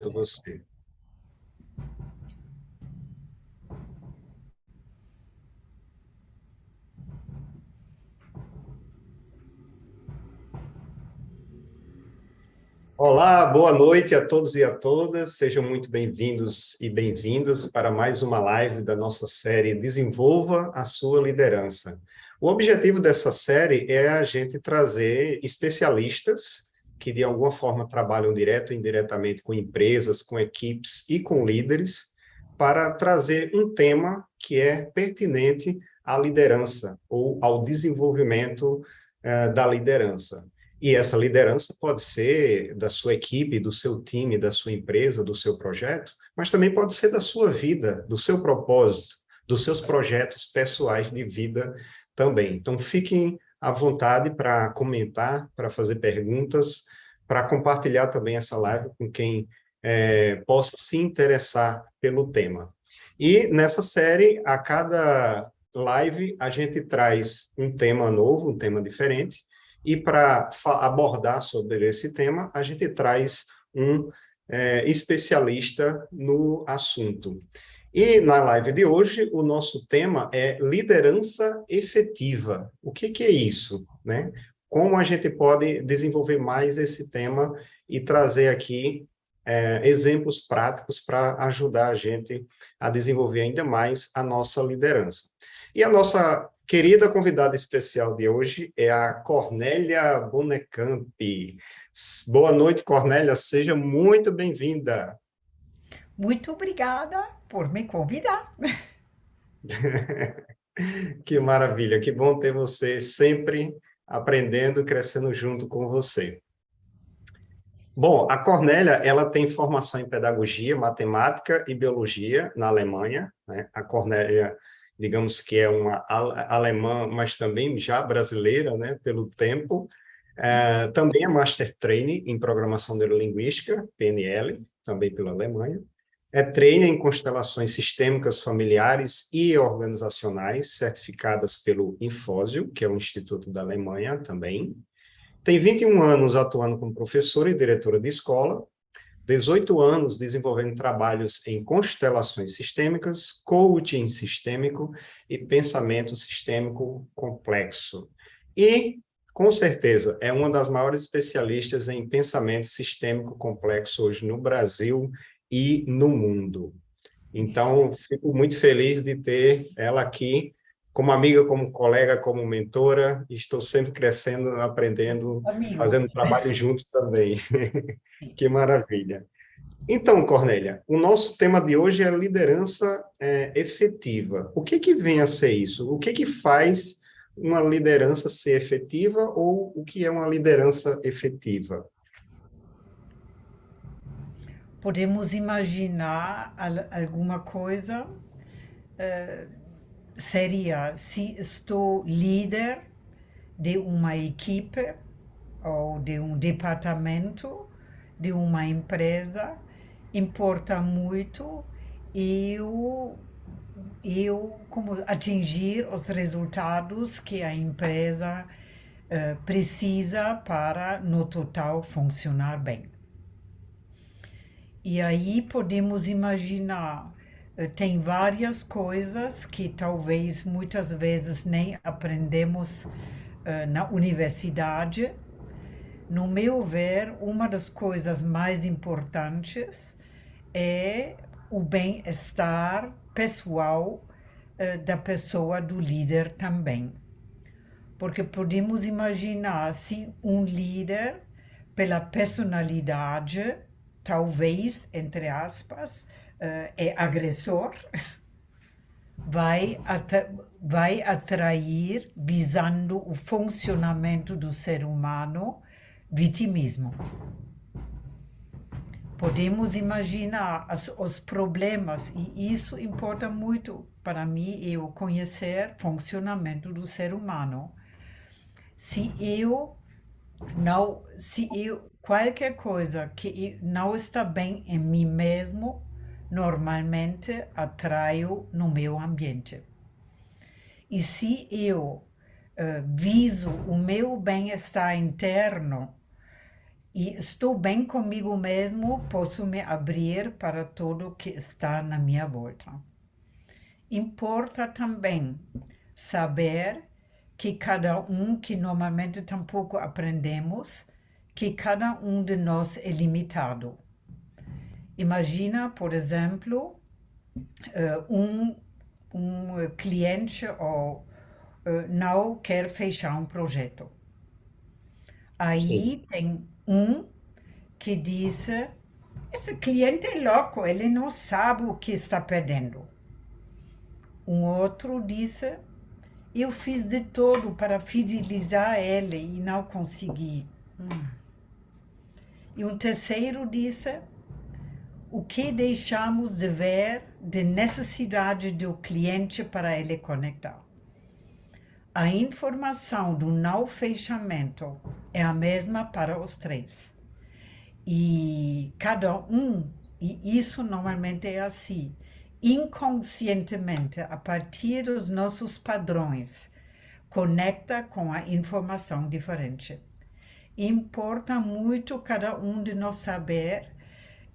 Você. Olá, boa noite a todos e a todas. Sejam muito bem-vindos e bem-vindas para mais uma live da nossa série Desenvolva a Sua Liderança. O objetivo dessa série é a gente trazer especialistas que, de alguma forma, trabalham direto ou indiretamente com empresas, com equipes e com líderes, para trazer um tema que é pertinente à liderança ou ao desenvolvimento da liderança. E essa liderança pode ser da sua equipe, do seu time, da sua empresa, do seu projeto, mas também pode ser da sua vida, do seu propósito, dos seus projetos pessoais de vida também. Então, fiquem à vontade para comentar, para fazer perguntas, para compartilhar também essa live com quem possa se interessar pelo tema. E nessa série, a cada live, a gente traz um tema novo, um tema diferente, e para abordar sobre esse tema, a gente traz um especialista no assunto. E na live de hoje, o nosso tema é liderança efetiva. O que é isso, né? Como a gente pode desenvolver mais esse tema e trazer aqui exemplos práticos para ajudar a gente a desenvolver ainda mais a nossa liderança. E a nossa querida convidada especial de hoje é a Cornélia Bonecamp. Boa noite, Cornélia, seja muito bem-vinda. Muito obrigada por me convidar. Que maravilha, que bom ter você sempre aprendendo e crescendo junto com você. Bom, a Cornélia, ela tem formação em pedagogia, matemática e biologia na Alemanha, né? A Cornélia, digamos que é uma alemã, mas também já brasileira, né, pelo tempo. Também é Master Trainer em Programação Neurolinguística, PNL, também pela Alemanha. É trainer em constelações sistêmicas familiares e organizacionais, certificadas pelo Infósio, que é o Instituto da Alemanha também. Tem 21 anos atuando como professora e diretora de escola, 18 anos desenvolvendo trabalhos em constelações sistêmicas, coaching sistêmico e pensamento sistêmico complexo. E, com certeza, é uma das maiores especialistas em pensamento sistêmico complexo hoje no Brasil e no mundo. Então, fico muito feliz de ter ela aqui como amiga, como colega, como mentora. Estou sempre crescendo, aprendendo, fazendo Amigos. trabalho juntos também. Que maravilha. Então, Cornélia, o nosso tema de hoje é liderança efetiva. O que vem a ser isso? O que faz uma liderança ser efetiva ou o que é uma liderança efetiva? Podemos imaginar alguma coisa, seria se estou líder de uma equipe ou de um departamento de uma empresa, importa muito eu como atingir os resultados que a empresa precisa para no total funcionar bem. E aí podemos imaginar, tem várias coisas que talvez muitas vezes nem aprendemos na universidade. No meu ver, uma das coisas mais importantes é o bem-estar pessoal da pessoa, do líder também. Porque podemos imaginar se um líder, pela personalidade, talvez, entre aspas, é agressor, vai, vai atrair, visando o funcionamento do ser humano, vitimismo. Podemos imaginar os problemas, e isso importa muito para mim, eu conhecer o funcionamento do ser humano. Se eu não, se eu, qualquer coisa que não está bem em mim mesmo, normalmente atraio no meu ambiente. E se eu viso o meu bem-estar interno e estou bem comigo mesmo, posso me abrir para tudo que está na minha volta. Importa também saber que cada um, que normalmente tampouco aprendemos, que cada um de nós é limitado. Imagina, por exemplo, um cliente não quer fechar um projeto. Sim, Aí tem um que diz: esse cliente é louco, ele não sabe o que está perdendo. Um outro disse: eu fiz de tudo para fidelizar ele e não consegui. E um terceiro disse: o que deixamos de ver de necessidade do cliente para ele conectar. A informação do não fechamento é a mesma para os três. E cada um, e isso normalmente é assim, inconscientemente, a partir dos nossos padrões, conecta com a informação diferente. Importa muito cada um de nós saber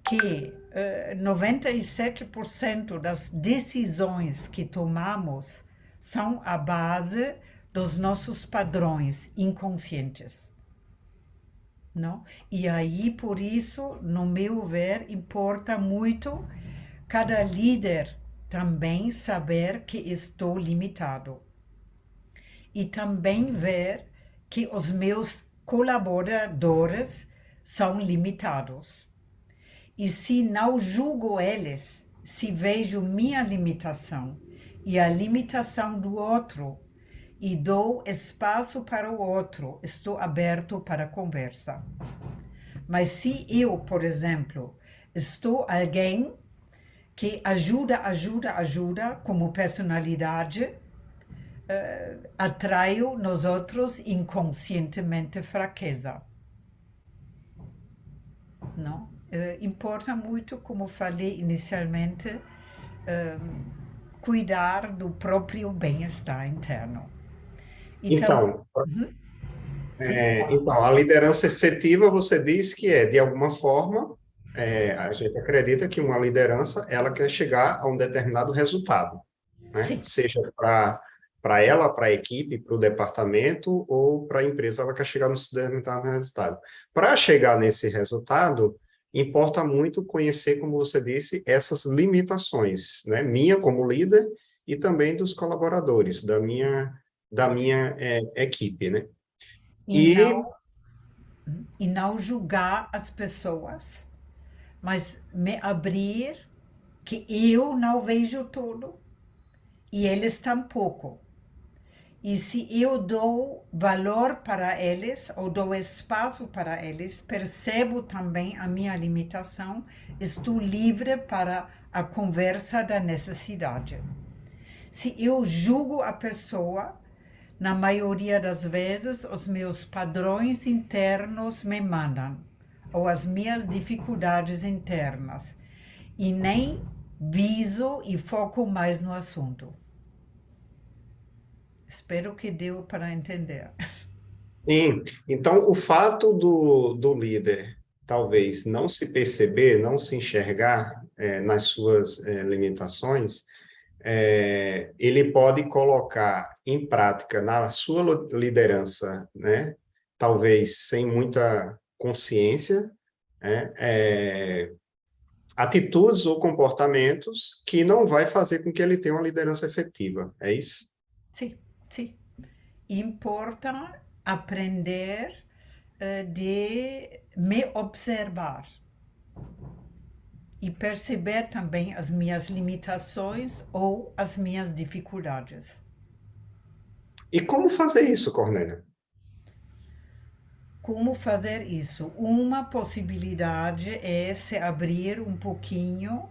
que 97% das decisões que tomamos são à base dos nossos padrões inconscientes. Não? E aí, por isso, no meu ver, importa muito cada líder também saber que estou limitado. E também ver que os meus colaboradores são limitados. E se não julgo eles, se vejo minha limitação e a limitação do outro, e dou espaço para o outro, estou aberto para conversa. Mas se eu, por exemplo, estou alguém que ajuda como personalidade, atraio nos outros inconscientemente fraqueza. Não? Importa muito, como falei inicialmente, cuidar do próprio bem-estar interno. E então, sim, a liderança efetiva, você diz que de alguma forma, a gente acredita que uma liderança, ela quer chegar a um determinado resultado, né? sim. Seja para ela, para a equipe, para o departamento, ou para a empresa, ela quer chegar nesse determinado resultado. Para chegar nesse resultado, importa muito conhecer, como você disse, essas limitações, né? Minha como líder e também dos colaboradores, da minha equipe, né? E E não, e não julgar as pessoas, mas me abrir que eu não vejo tudo e eles tampouco. E se eu dou valor para eles, ou dou espaço para eles, percebo também a minha limitação, estou livre para a conversa da necessidade. Se eu julgo a pessoa, na maioria das vezes, os meus padrões internos me mandam, ou as minhas dificuldades internas, e nem viso e foco mais no assunto. Espero que deu para entender. sim, então o fato do líder talvez não se perceber, não se enxergar nas suas limitações, ele pode colocar em prática na sua liderança, né? Talvez sem muita consciência, né? Atitudes ou comportamentos que não vai fazer com que ele tenha uma liderança efetiva, é isso? Sim, sim. Importa aprender de me observar e perceber também as minhas limitações ou as minhas dificuldades. E como fazer isso, Cornélia? Como fazer isso? Uma possibilidade é se abrir um pouquinho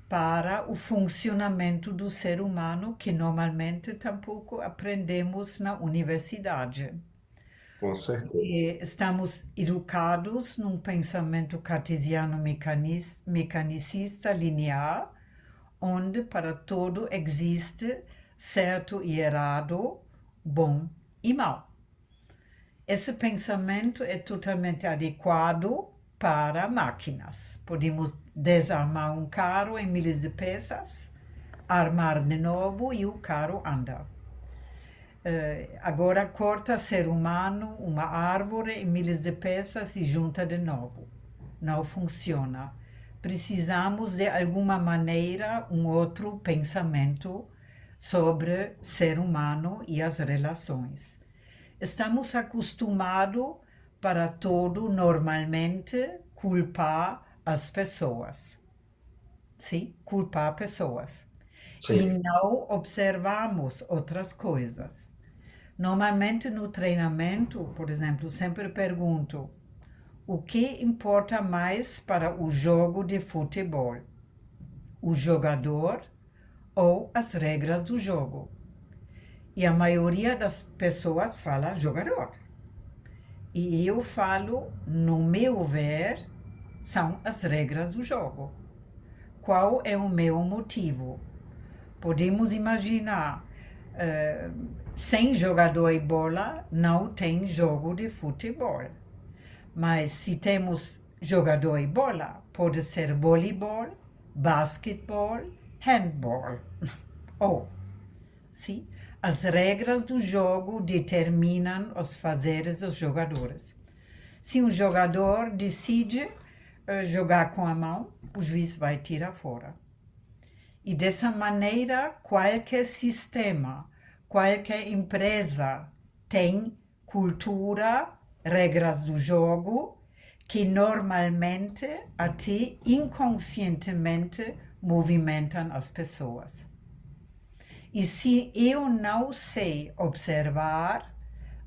para o funcionamento do ser humano, que normalmente tampouco aprendemos na universidade. Com certeza. Estamos educados num pensamento cartesiano mecanicista linear, onde para tudo existe certo e errado, bom e mau. Esse pensamento é totalmente adequado para máquinas. Podemos desarmar um carro em milhares de peças, armar de novo e o carro anda. Agora corta ser humano uma árvore em milhares de peças e junta de novo. Não funciona. Precisamos de alguma maneira um outro pensamento sobre ser humano e as relações. Estamos acostumados para todo normalmente culpar as pessoas. Sim, culpar pessoas. E Sim. não observamos outras coisas. Normalmente no treinamento, por exemplo, sempre pergunto: o que importa mais para o jogo de futebol? O jogador ou as regras do jogo? E a maioria das pessoas fala jogador. E eu falo, no meu ver, são as regras do jogo. Qual é o meu motivo? Podemos imaginar, sem jogador e bola, não tem jogo de futebol. Mas se temos jogador e bola, pode ser voleibol, basquetebol, handball. Ou, sim, as regras do jogo determinam os fazeres dos jogadores. Se um jogador decide jogar com a mão, o juiz vai tirar fora. E dessa maneira, qualquer sistema, qualquer empresa tem cultura, regras do jogo, que normalmente, até inconscientemente, movimentam as pessoas. E se eu não sei observar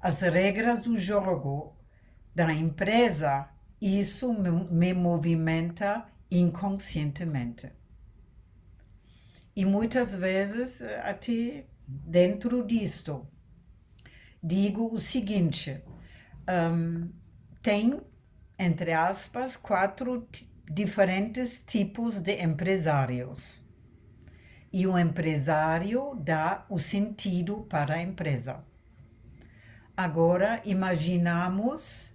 as regras do jogo da empresa, isso me movimenta inconscientemente. E muitas vezes, até dentro disto, digo o seguinte: tem, entre aspas, 4 diferentes tipos de empresários. E o empresário dá o sentido para a empresa. Agora, imaginamos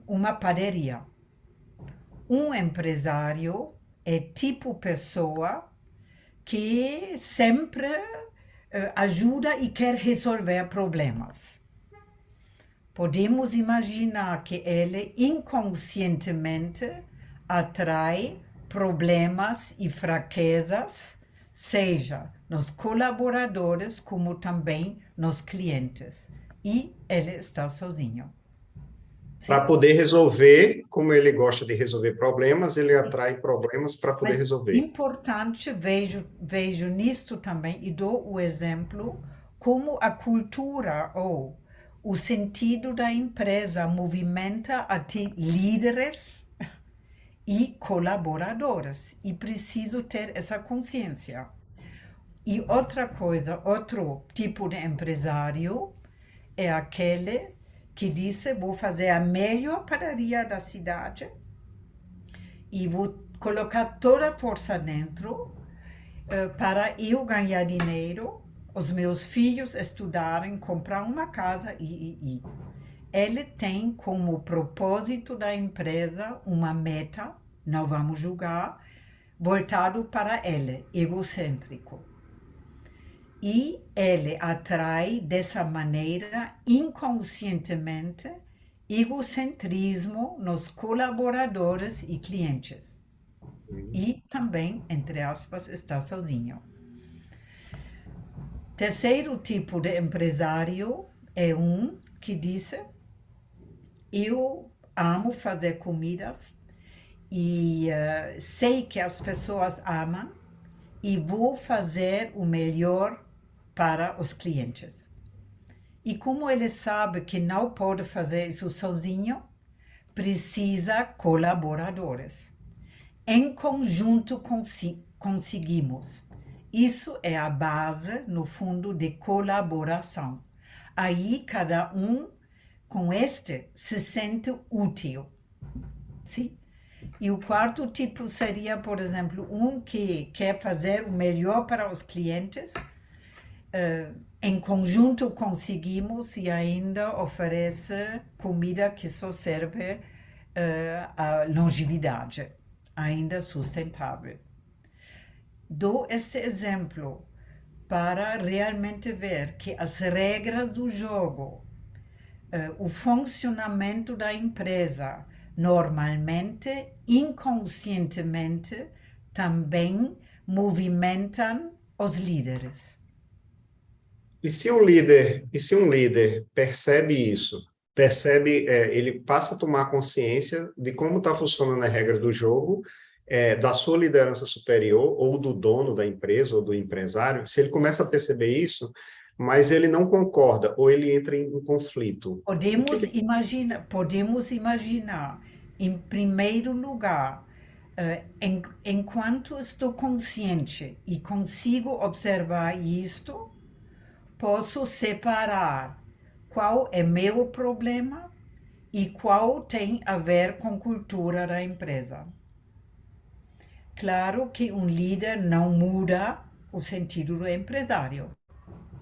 uma padaria. Um empresário é tipo pessoa que sempre ajuda e quer resolver problemas. Podemos imaginar que ele inconscientemente atrai problemas e fraquezas, seja nos colaboradores como também nos clientes. E ele está sozinho. Para Sim? poder resolver, como ele gosta de resolver problemas, ele atrai problemas para poder Mas resolver. importante, vejo nisto também, e dou o exemplo, como a cultura ou o sentido da empresa movimenta até líderes e colaboradores. E preciso ter essa consciência. E outra coisa, outro tipo de empresário é aquele que disse: vou fazer a melhor padaria da cidade e vou colocar toda a força dentro para eu ganhar dinheiro, os meus filhos estudarem, comprar uma casa e. Ele tem como propósito da empresa uma meta, não vamos julgar, voltado para ele, egocêntrico. E ele atrai dessa maneira, inconscientemente, egocentrismo nos colaboradores e clientes. E também, entre aspas, está sozinho. Terceiro tipo de empresário é um que diz: eu amo fazer comidas e sei que as pessoas amam e vou fazer o melhor para os clientes. E como ele sabe que não pode fazer isso sozinho, precisa colaboradores. Em conjunto conseguimos. Isso é a base, no fundo, de colaboração. Aí cada um com este se sente útil. Sim? E o quarto tipo seria, por exemplo, um que quer fazer o melhor para os clientes, Em conjunto conseguimos e ainda oferece comida que só serve a longevidade, ainda sustentável. Dou esse exemplo para realmente ver que as regras do jogo, o funcionamento da empresa, normalmente, inconscientemente, também movimentam os líderes. E se um líder percebe isso, ele passa a tomar consciência de como está funcionando a regra do jogo, da sua liderança superior, ou do dono da empresa, ou do empresário, se ele começa a perceber isso, mas ele não concorda, ou ele entra em conflito, o que que... Podemos imaginar, em primeiro lugar, enquanto estou consciente e consigo observar isto, posso separar qual é meu problema e qual tem a ver com cultura da empresa. Claro que um líder não muda o sentido do empresário,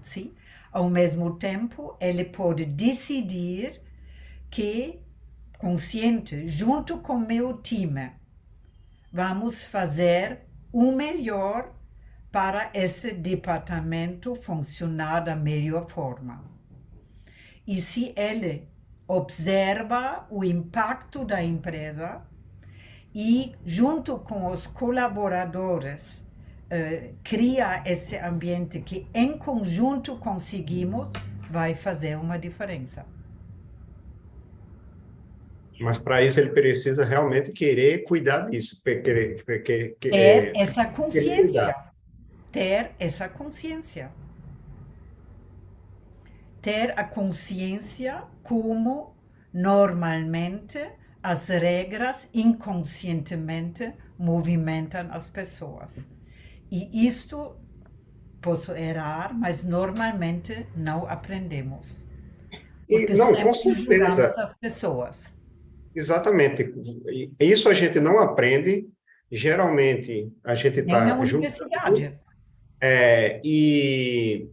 sim? Ao mesmo tempo, ele pode decidir que, consciente, junto com meu time, vamos fazer o melhor para esse departamento funcionar da melhor forma. E se ele observa o impacto da empresa e, junto com os colaboradores, cria esse ambiente que, em conjunto, conseguimos, vai fazer uma diferença. Mas para isso ele precisa realmente querer cuidar disso, Ter essa querer cuidar. consciência. Ter essa consciência. Ter a consciência como normalmente as regras inconscientemente movimentam as pessoas. E isto posso errar, mas normalmente não aprendemos. E Porque não, com sempre certeza, julgamos as pessoas. exatamente. Isso a gente não aprende. Geralmente a gente Nem na está julgando, universidade. é, e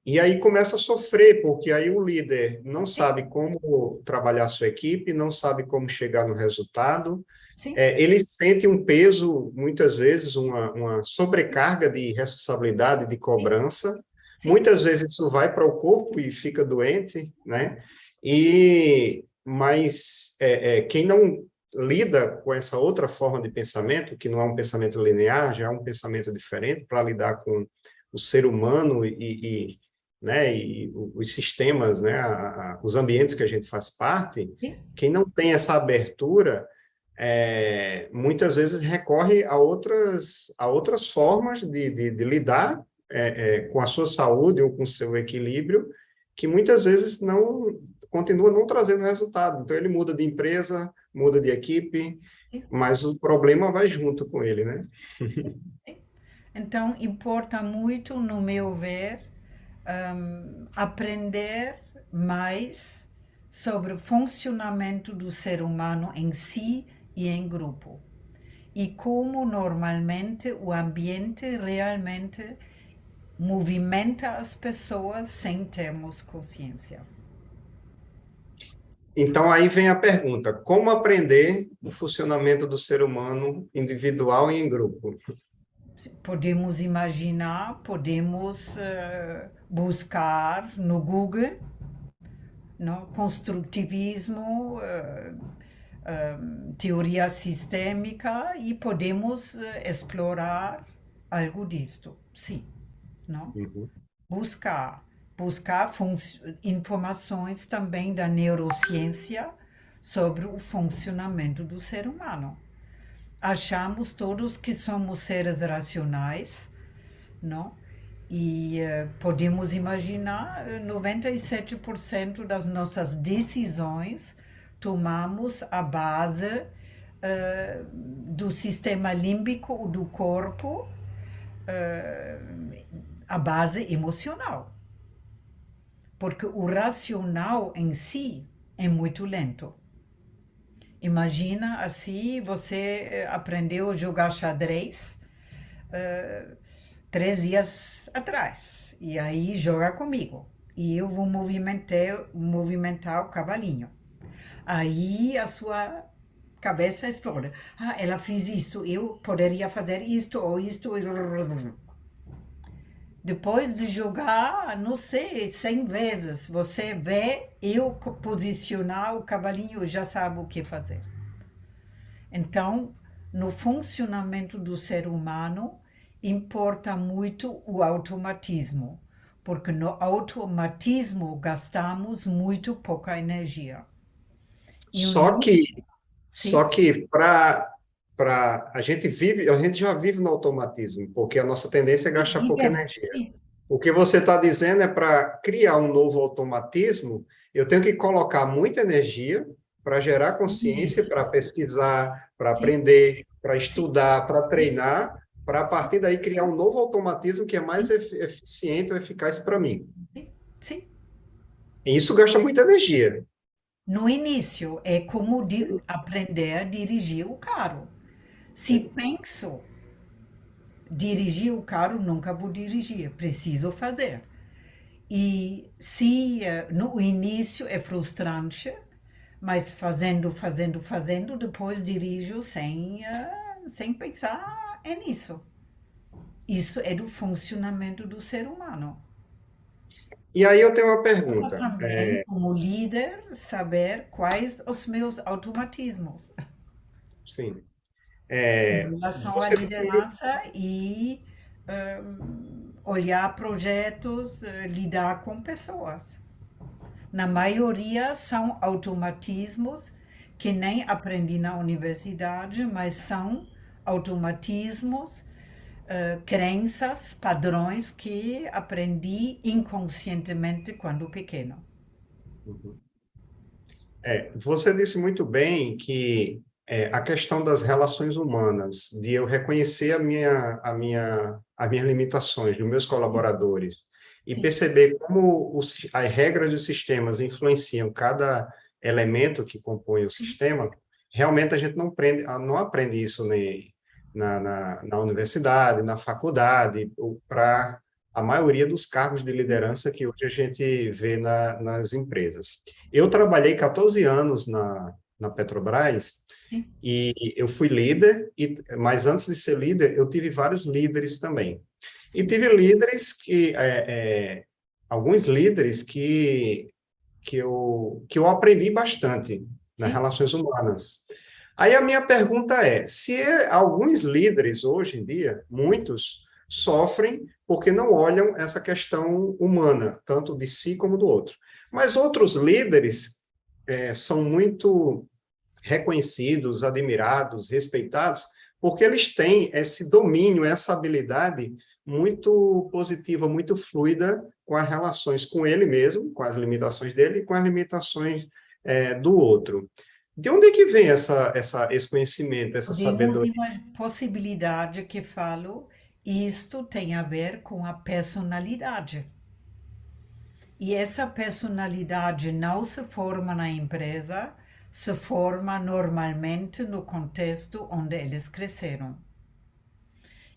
e aí começa a sofrer, porque aí o líder não Sim, sabe como trabalhar a sua equipe, não sabe como chegar no resultado. sim, Ele sente um peso, muitas vezes, uma sobrecarga de responsabilidade, de sim, cobrança. sim. Muitas vezes isso vai para o corpo e fica doente, né? Mas quem não lida com essa outra forma de pensamento, que não é um pensamento linear, já é um pensamento diferente para lidar com o ser humano né, e os sistemas, né, os ambientes que a gente faz parte, Sim. quem não tem essa abertura, muitas vezes recorre a outras formas de lidar com a sua saúde ou com o seu equilíbrio, que muitas vezes não continua não trazendo resultado. Então, ele muda de empresa, muda de equipe, Sim. mas o problema vai junto com ele, né? Então, importa muito, no meu ver, aprender mais sobre o funcionamento do ser humano em si e em grupo. E como normalmente o ambiente realmente movimenta as pessoas sem termos consciência. Então, aí vem a pergunta: como aprender o funcionamento do ser humano individual e em grupo? Podemos imaginar, podemos buscar no Google, não? Construtivismo, teoria sistêmica e podemos explorar algo disto, sim, não? Uhum. Buscar, buscar informações também da neurociência sobre o funcionamento do ser humano. Achamos todos que somos seres racionais, não? E podemos imaginar 97% das nossas decisões tomamos a base do sistema límbico do corpo, a base emocional. Porque o racional em si é muito lento. Imagina assim, você aprendeu a jogar xadrez, 3 dias atrás. E aí joga comigo. E eu vou movimentar o cavalinho. Aí a sua cabeça explode. Ah, ela fez isso, eu poderia fazer isto ou isto. Depois de jogar, não sei, 100 vezes, você vê eu posicionar o cavalinho, já sabe o que fazer. Então, no funcionamento do ser humano, importa muito o automatismo, porque no automatismo gastamos muito pouca energia. E o Só não, que, sim, só que para a gente já vive no automatismo, porque a nossa tendência é gastar pouca vivemos, energia. sim, O que você está dizendo é para criar um novo automatismo, eu tenho que colocar muita energia para gerar consciência, isso, para pesquisar, para sim, aprender, para sim, estudar, para sim, treinar, para a sim, partir daí criar um novo automatismo que é mais sim, eficiente ou eficaz para mim. sim, sim. E isso gasta muita energia. No início, é como aprender a dirigir o carro. Se Sim. penso dirigir o carro, nunca vou dirigir, preciso fazer. E se no início é frustrante, mas fazendo, depois dirijo sem pensar nisso. Isso é do funcionamento do ser humano. E aí eu tenho uma Para pergunta. também, como líder, saber quais os meus automatismos Sim. em É, relação à você tem liderança e olhar projetos, lidar com pessoas. Na maioria são automatismos que nem aprendi na universidade, mas são automatismos, crenças, padrões que aprendi inconscientemente quando pequeno. Você disse muito bem que a questão das relações humanas, de eu reconhecer as minhas limitações dos meus colaboradores e Sim, perceber como as regras dos sistemas influenciam cada elemento que compõe o sim, sistema, realmente a gente não aprende isso na universidade, na faculdade, para a maioria dos cargos de liderança que hoje a gente vê nas empresas. Eu trabalhei 14 anos na Petrobras sim, e eu fui líder, mas antes de ser líder, eu tive vários líderes também. E sim, tive líderes alguns líderes que eu aprendi bastante nas sim. relações humanas. Aí a minha pergunta é: se alguns líderes hoje em dia, muitos, sofrem porque não olham essa questão humana, tanto de si como do outro. Mas outros líderes são muito reconhecidos, admirados, respeitados, porque eles têm esse domínio, essa habilidade muito positiva, muito fluida com as relações com ele mesmo, com as limitações dele e com as limitações do outro. De onde é que vem esse conhecimento, essa Podemos sabedoria? uma possibilidade que falo, isto tem a ver com a personalidade. E essa personalidade não se forma na empresa, se forma normalmente no contexto onde eles cresceram.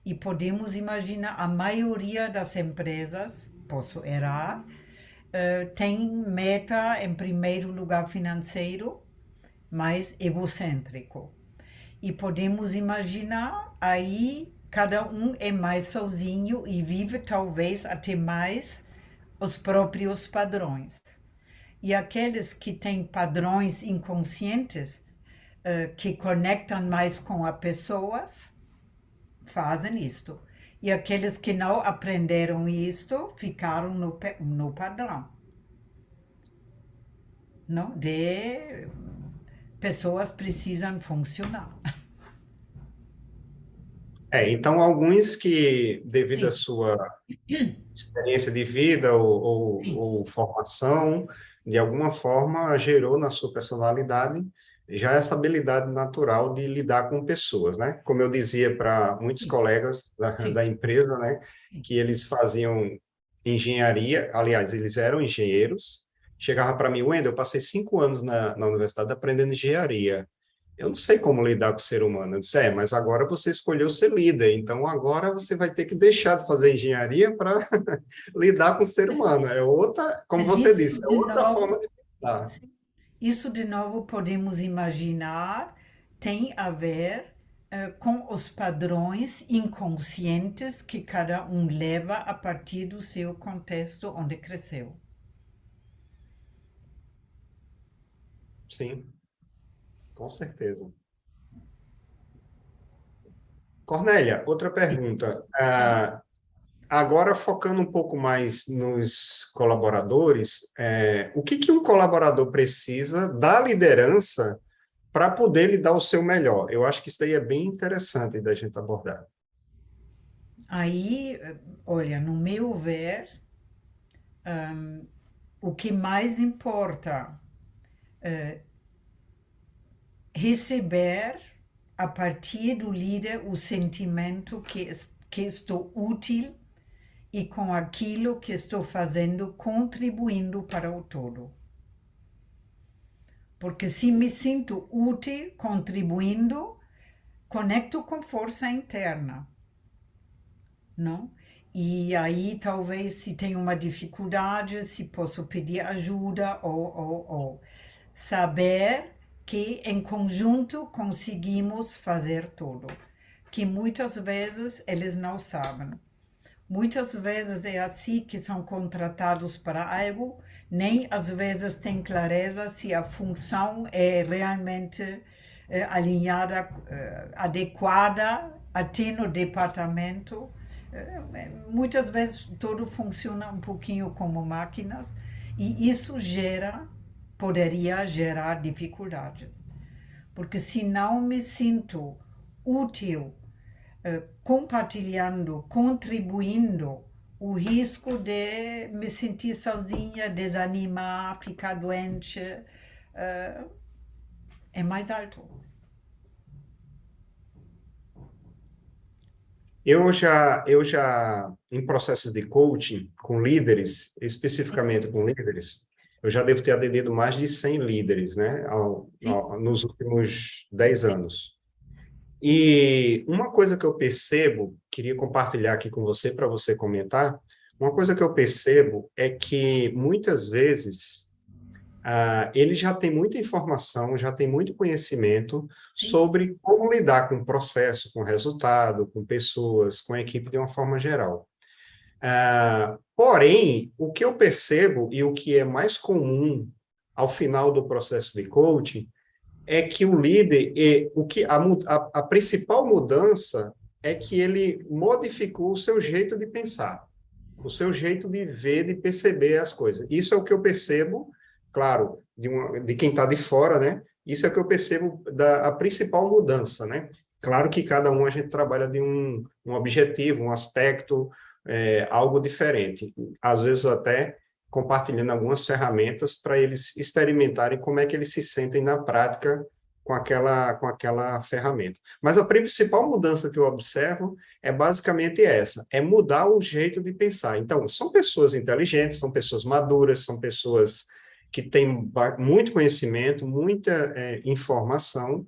E podemos imaginar a maioria das empresas, posso errar, tem meta em primeiro lugar financeiro, mais egocêntrico. E podemos imaginar aí cada um é mais sozinho e vive talvez até mais os próprios padrões. E aqueles que têm padrões inconscientes, que conectam mais com as pessoas, fazem isto. E aqueles que não aprenderam isto, ficaram no padrão. Não? De pessoas precisam funcionar. Então, alguns que, devido à Sim, sua experiência de vida ou, sim, ou formação, de alguma forma gerou na sua personalidade já essa habilidade natural de lidar com pessoas, né? Como eu dizia para muitos sim, colegas sim, da empresa, né, sim, que eles faziam engenharia, aliás, eles eram engenheiros, chegava para mim: Wendel, eu passei 5 anos na universidade aprendendo engenharia. eu não sei como lidar com o ser humano. Eu disse, mas agora você escolheu ser líder, então agora você vai ter que deixar de fazer engenharia para lidar com o ser humano. É outra, como Mas você disse, é outra forma de pensar. isso de novo podemos imaginar, tem a ver com os padrões inconscientes que cada um leva a partir do seu contexto onde cresceu. Sim, com certeza. Cornélia, outra pergunta. Agora, focando um pouco mais nos colaboradores, o que que um colaborador precisa da liderança para poder lhe dar o seu melhor? Eu acho que isso daí é bem interessante da gente abordar. Aí, olha, no meu ver, o que mais importa receber a partir do líder o sentimento que estou útil e com aquilo que estou fazendo contribuindo para o todo. Porque se me sinto útil contribuindo, conecto com força interna, não? E aí talvez se tenho uma dificuldade, se posso pedir ajuda ou saber que em conjunto conseguimos fazer tudo, que muitas vezes eles não sabem. Muitas vezes é assim que são contratados para algo, nem às vezes têm clareza se a função é realmente alinhada, adequada até no departamento. Muitas vezes tudo funciona um pouquinho como máquinas e isso poderia gerar dificuldades. Porque se não me sinto útil compartilhando, contribuindo, o risco de me sentir sozinha, desanimar, ficar doente, é mais alto. Em processos de coaching com líderes, especificamente com líderes, eu já devo ter atendido mais de 100 líderes, né, nos últimos 10 Sim. anos. E uma coisa que eu percebo, queria compartilhar aqui com você, para você comentar, uma coisa que eu percebo é que, muitas vezes, ele já tem muita informação, já tem muito conhecimento Sim. sobre como lidar com o processo, com o resultado, com pessoas, com a equipe de uma forma geral. Porém, o que eu percebo e o que é mais comum ao final do processo de coaching é que o líder, a principal mudança é que ele modificou o seu jeito de pensar, o seu jeito de ver, de perceber as coisas. Isso é o que eu percebo, claro, de quem está de fora, né? Isso é o que eu percebo a principal mudança, né? Claro que cada um a gente trabalha de um objetivo, um aspecto, algo diferente. Às vezes até compartilhando algumas ferramentas para eles experimentarem como é que eles se sentem na prática com aquela ferramenta. Mas a principal mudança que eu observo é basicamente essa, é mudar o jeito de pensar. Então, são pessoas inteligentes, são pessoas maduras, são pessoas que têm muito conhecimento, muita informação,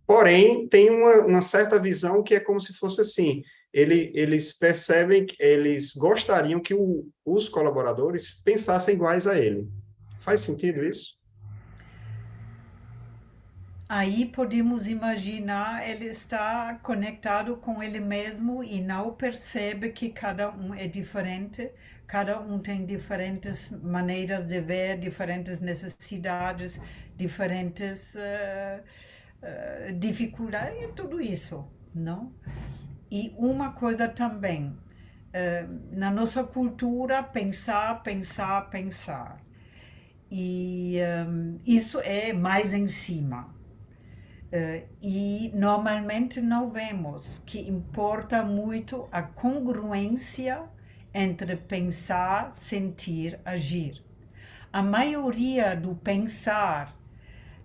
porém, tem uma certa visão que é como se fosse assim, eles percebem, eles gostariam que os colaboradores pensassem iguais a ele. Faz sentido isso? Aí podemos imaginar ele está conectado com ele mesmo e não percebe que cada um é diferente, cada um tem diferentes maneiras de ver, diferentes necessidades, diferentes dificuldades, e tudo isso, não? E uma coisa também, na nossa cultura, pensar, pensar, pensar. E isso é mais em cima. E normalmente não vemos que importa muito a congruência entre pensar, sentir, agir. A maioria do pensar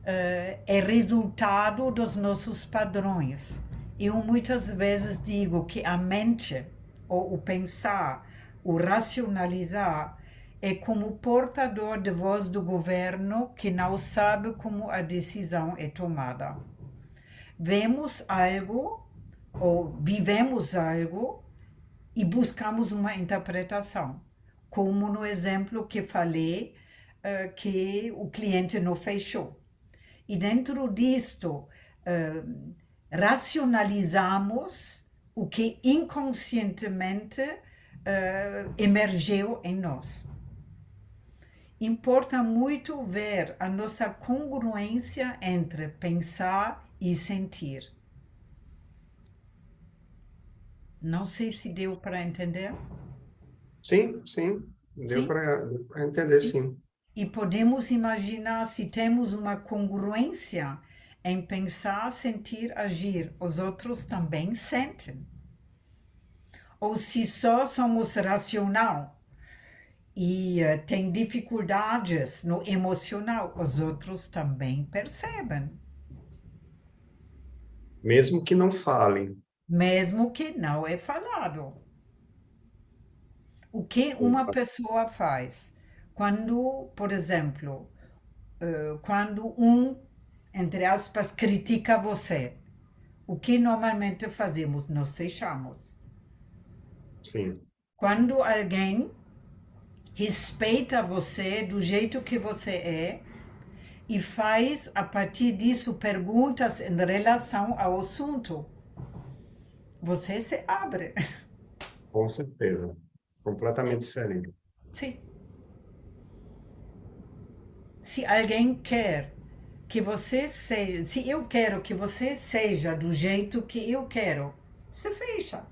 é resultado dos nossos padrões. Eu muitas vezes digo que a mente, ou o pensar, o racionalizar, é como portador de voz do governo que não sabe como a decisão é tomada. vemos algo ou vivemos algo e buscamos uma interpretação. Como no exemplo que falei, que o cliente não fechou. E dentro disto, racionalizamos o que inconscientemente emergiu em nós. Importa muito ver a nossa congruência entre pensar e sentir. Não sei se deu para entender. Sim, sim, deu Sim? para entender, sim. E podemos imaginar se temos uma congruência em pensar, sentir, agir. Os outros também sentem. Ou se só somos racional e tem dificuldades no emocional, os outros também percebem, Mesmo que não falem. mesmo que não é falado. O que uma pessoa faz quando, por exemplo, quando entre aspas, critica você, o que normalmente fazemos? Nós fechamos. Sim. Quando alguém respeita você do jeito que você é e faz, a partir disso, perguntas em relação ao assunto, você se abre. Com certeza. Completamente diferente. Sim. Se alguém quer que você seja, se eu quero que você seja do jeito que eu quero, você fecha.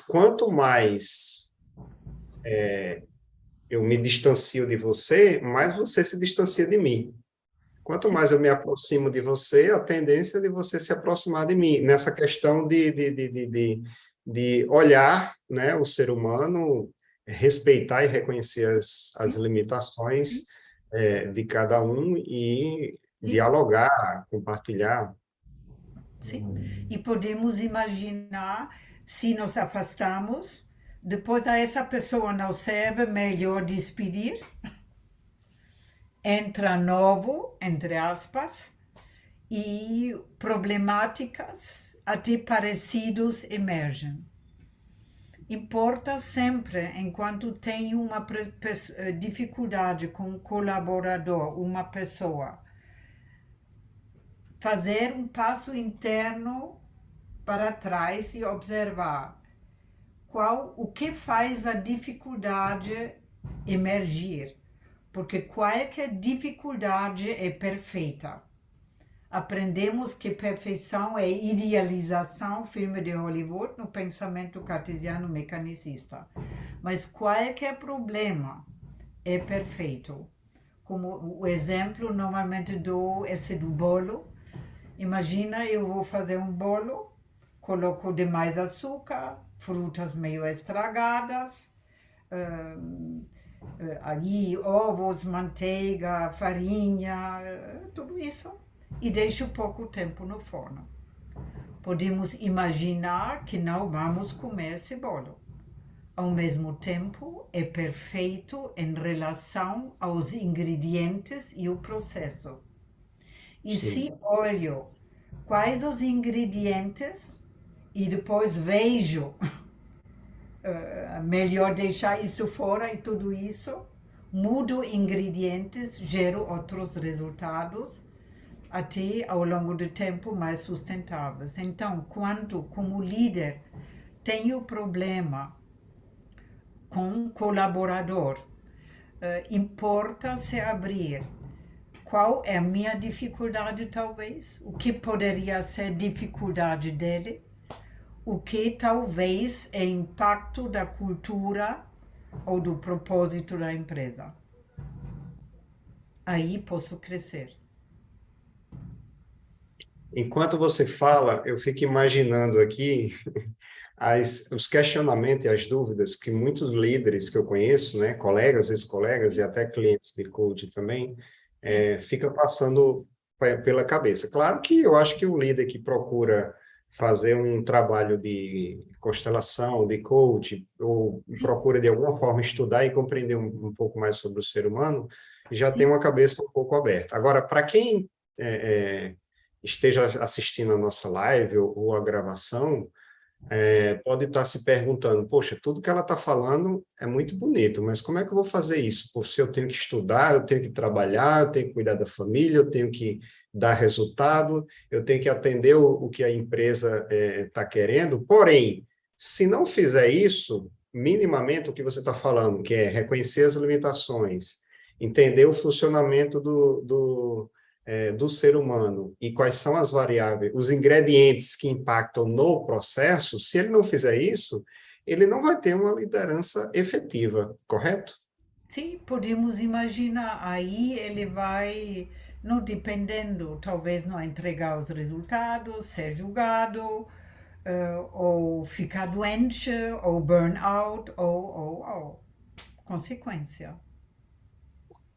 Quanto mais eu me distancio de você, mais você se distancia de mim. Quanto Sim, mais eu me aproximo de você, a tendência é de você se aproximar de mim. Nessa questão de olhar, né, o ser humano, respeitar e reconhecer as sim, limitações sim, de cada um e sim. dialogar, compartilhar. Sim. E podemos imaginar se nos afastamos, depois a essa pessoa não serve, melhor despedir, entra novo, entre aspas, e problemáticas até parecidos emergem. Importa sempre, enquanto tem uma dificuldade com um colaborador, uma pessoa, fazer um passo interno para trás e observar o que faz a dificuldade emergir. Porque qualquer dificuldade é perfeita. Aprendemos que perfeição é idealização, filme de Hollywood, no pensamento cartesiano mecanicista. Mas qualquer problema é perfeito. Como o exemplo normalmente dou esse do bolo. Imagina, eu vou fazer um bolo, coloco demais açúcar, frutas meio estragadas, ali ovos, manteiga, farinha, tudo isso, e deixo pouco tempo no forno. Podemos imaginar que não vamos comer esse bolo. Ao mesmo tempo, é perfeito em relação aos ingredientes e o processo. E se Sim, olho quais os ingredientes e depois vejo melhor deixar isso fora e tudo isso, mudo ingredientes, gero outros resultados, até ao longo do tempo mais sustentáveis. Então, quando, como líder, tenho problema com colaborador, importa se abrir. Qual é a minha dificuldade, talvez? O que poderia ser dificuldade dele? O que talvez é impacto da cultura ou do propósito da empresa. Aí posso crescer. enquanto você fala, eu fico imaginando aqui os questionamentos e as dúvidas que muitos líderes que eu conheço, né, colegas, ex-colegas e até clientes de coaching também, Sim, fica passando pela cabeça. Claro que eu acho que o líder que procura fazer um trabalho de constelação, de coaching, ou sim, procura de alguma forma estudar e compreender um pouco mais sobre o ser humano, já tem Sim, uma cabeça um pouco aberta. Agora, para quem esteja assistindo a nossa live ou a gravação, pode estar se perguntando, poxa, tudo que ela está falando é muito bonito, mas como é que eu vou fazer isso? Porque se eu tenho que estudar, eu tenho que trabalhar, eu tenho que cuidar da família, eu tenho que dar resultado, eu tenho que atender o que a empresa está querendo. Porém, se não fizer isso, minimamente o que você está falando, que é reconhecer as limitações, entender o funcionamento do ser humano e quais são as variáveis, os ingredientes que impactam no processo, se ele não fizer isso, ele não vai ter uma liderança efetiva, correto? sim, podemos imaginar. Aí ele vai, não dependendo, talvez não entregar os resultados, ser julgado, ou ficar doente, ou burnout, ou consequência.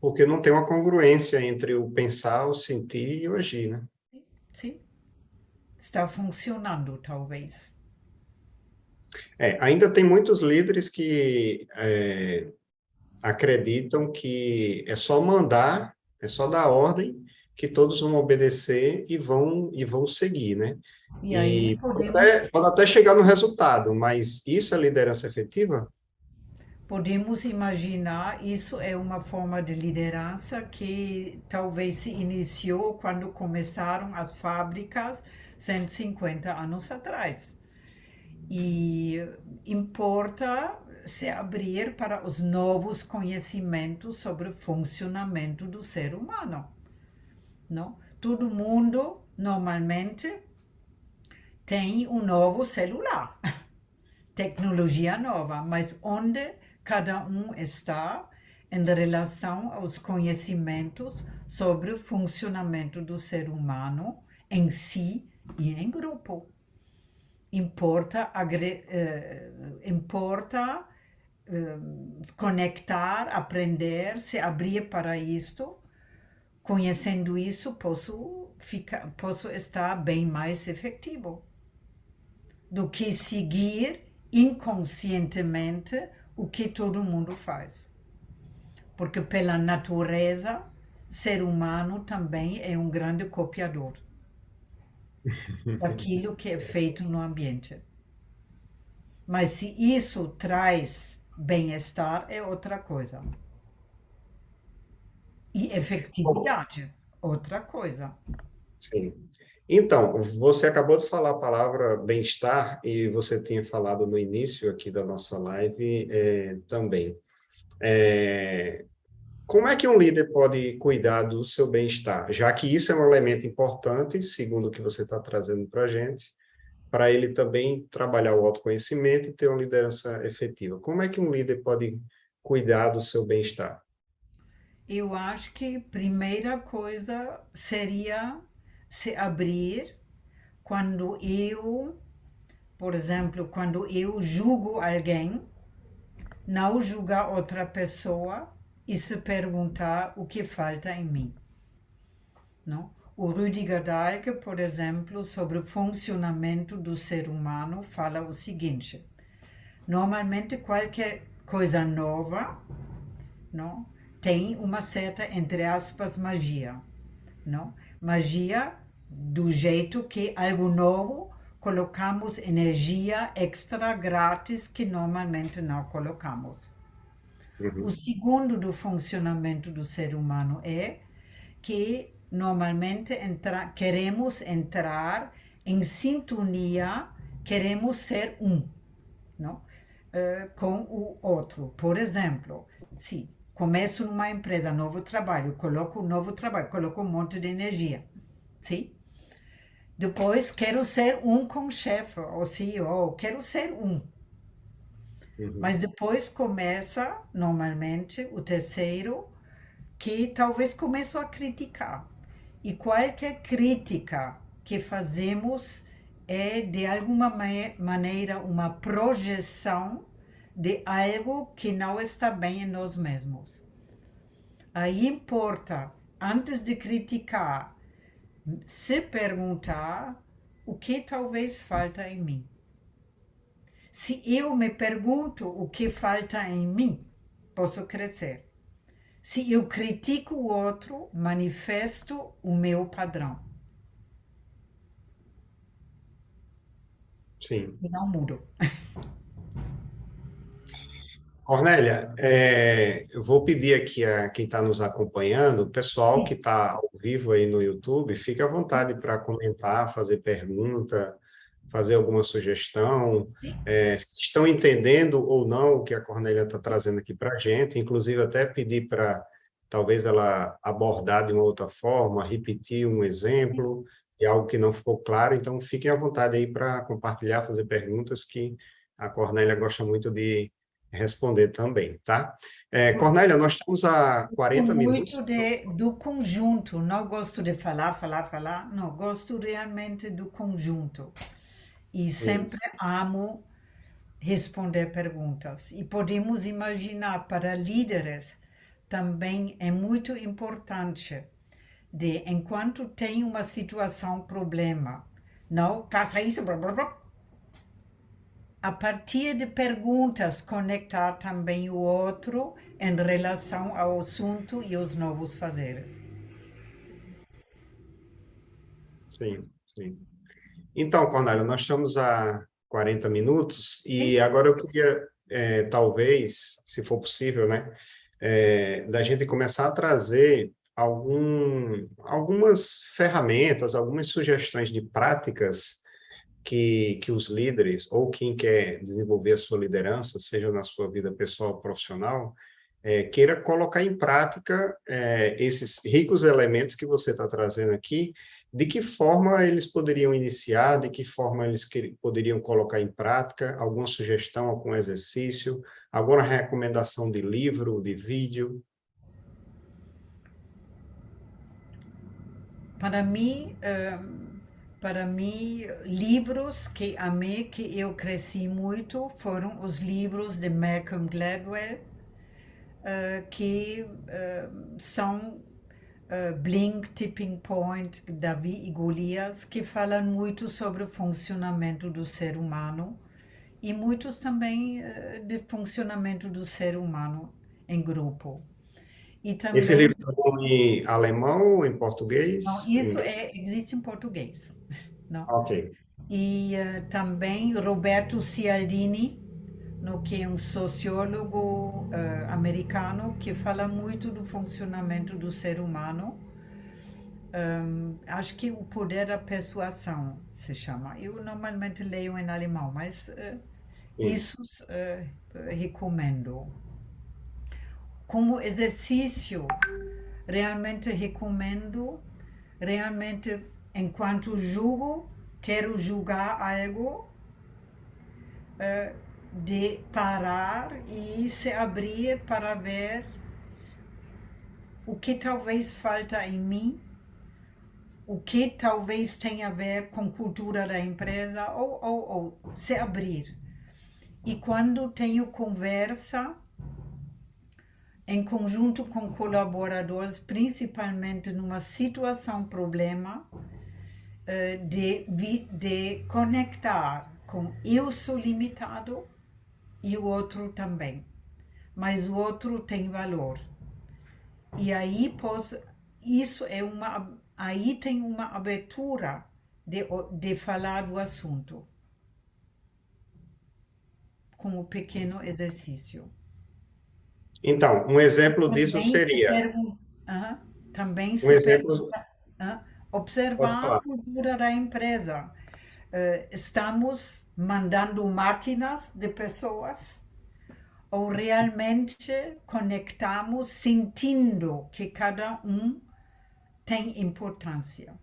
Porque não tem uma congruência entre o pensar, o sentir e o agir, né? Sim, está funcionando, talvez. Ainda tem muitos líderes que acreditam que é só mandar, é só dar ordem, que todos vão obedecer e vão seguir, né? E aí E pode podemos até, pode até chegar no resultado, mas isso é liderança efetiva? Podemos imaginar, isso é uma forma de liderança que talvez se iniciou quando começaram as fábricas 150 anos atrás. E importa se abrir para os novos conhecimentos sobre o funcionamento do ser humano, não? Todo mundo normalmente tem um novo celular, tecnologia nova, mas onde cada um está em relação aos conhecimentos sobre o funcionamento do ser humano em si e em grupo. Importa conectar, aprender, se abrir para isto. Conhecendo isso, posso estar bem mais efetivo do que seguir inconscientemente o que todo mundo faz. Porque, pela natureza, ser humano também é um grande copiador daquilo que é feito no ambiente. Mas se isso traz bem-estar, é outra coisa. E Bom, efetividade, outra coisa. sim. Então, você acabou de falar a palavra bem-estar e você tinha falado no início aqui da nossa live também. É, Como é que um líder pode cuidar do seu bem-estar? Já que isso é um elemento importante, segundo o que você está trazendo para a gente, para ele também trabalhar o autoconhecimento e ter uma liderança efetiva. Como é que um líder pode cuidar do seu bem-estar? Eu acho que a primeira coisa seria se abrir quando por exemplo, quando eu julgo alguém, não julgar outra pessoa e se perguntar o que falta em mim, não? O Rüdiger Dahlke, por exemplo, sobre o funcionamento do ser humano, fala o seguinte: normalmente qualquer coisa nova, não, tem uma certa, entre aspas, magia, não? Magia do jeito que algo novo colocamos energia extra grátis que normalmente não colocamos. O Uhum. segundo do funcionamento do ser humano é que normalmente queremos entrar em sintonia, queremos ser um, não? Com o outro. Por exemplo, se começo numa empresa, novo trabalho, coloco um novo trabalho, coloco um monte de energia, sim? Depois quero ser um com o chefe, ou CEO, quero ser um. Uhum. Mas depois começa, normalmente, o terceiro, que talvez começo a criticar. E qualquer crítica que fazemos é, de alguma maneira, uma projeção de algo que não está bem em nós mesmos. Aí importa, antes de criticar, se perguntar o que talvez falta em mim. Se eu me pergunto o que falta em mim, posso crescer. Se eu critico o outro, manifesto o meu padrão Sim. e não mudo. Cornélia, eu vou pedir aqui a quem está nos acompanhando, o pessoal que está ao vivo aí no YouTube, fique à vontade para comentar, fazer pergunta, fazer alguma sugestão, se estão entendendo ou não o que a Cornélia está trazendo aqui para a gente, inclusive até pedir para talvez ela abordar de uma outra forma, repetir um exemplo de algo que não ficou claro, então fiquem à vontade aí para compartilhar, fazer perguntas que a Cornélia gosta muito de responder também, tá? Cornélia, nós estamos a Gosto 40 minutos. muito do conjunto, não gosto de falar, falar, falar, não, gosto realmente do conjunto. E sempre Isso. amo responder perguntas. E podemos imaginar para líderes também é muito importante de enquanto tem uma situação, problema, não faça isso, blá, blá, blá. A partir de perguntas, conectar também o outro em relação ao assunto e aos novos fazeres. Sim, sim. Então, Cornélia, nós estamos a 40 minutos Sim. e agora eu queria, talvez, se for possível, né, da gente começar a trazer algumas ferramentas, algumas sugestões de práticas que os líderes ou quem quer desenvolver a sua liderança, seja na sua vida pessoal ou profissional, queira colocar em prática esses ricos elementos que você está trazendo aqui, de que forma eles poderiam iniciar, de que forma eles poderiam colocar em prática, alguma sugestão, algum exercício, alguma recomendação de livro, de vídeo? Para mim, para mim, livros que amei, que eu cresci muito, foram os livros de Malcolm Gladwell, que são Blink, Tipping Point, Davi e Golias, que falam muito sobre o funcionamento do ser humano e muitos também de funcionamento do ser humano em grupo. E Esse também, livro é em alemão ou em não, português? Em isso inglês? existe em português, não? Ok. E também Roberto Cialdini, no que é um sociólogo americano que fala muito do funcionamento do ser humano. Acho que o poder da persuasão se chama. Eu normalmente leio em alemão, mas Sim. isso recomendo. Como exercício, realmente recomendo, realmente, enquanto julgo, quero julgar algo, de parar e se abrir para ver o que talvez falta em mim, o que talvez tenha a ver com cultura da empresa, ou se abrir. E quando tenho conversa, em conjunto com colaboradores, principalmente numa situação problema, de conectar com eu sou limitado e o outro também, mas o outro tem valor. E aí isso é aí tem uma abertura de falar do assunto, como pequeno exercício. Então, um exemplo disso Também se seria, pergunta, também um se exemplo, pergunta, pode observar a falar. cultura da empresa. Estamos mandando máquinas de pessoas ou realmente conectamos sentindo que cada um tem importância?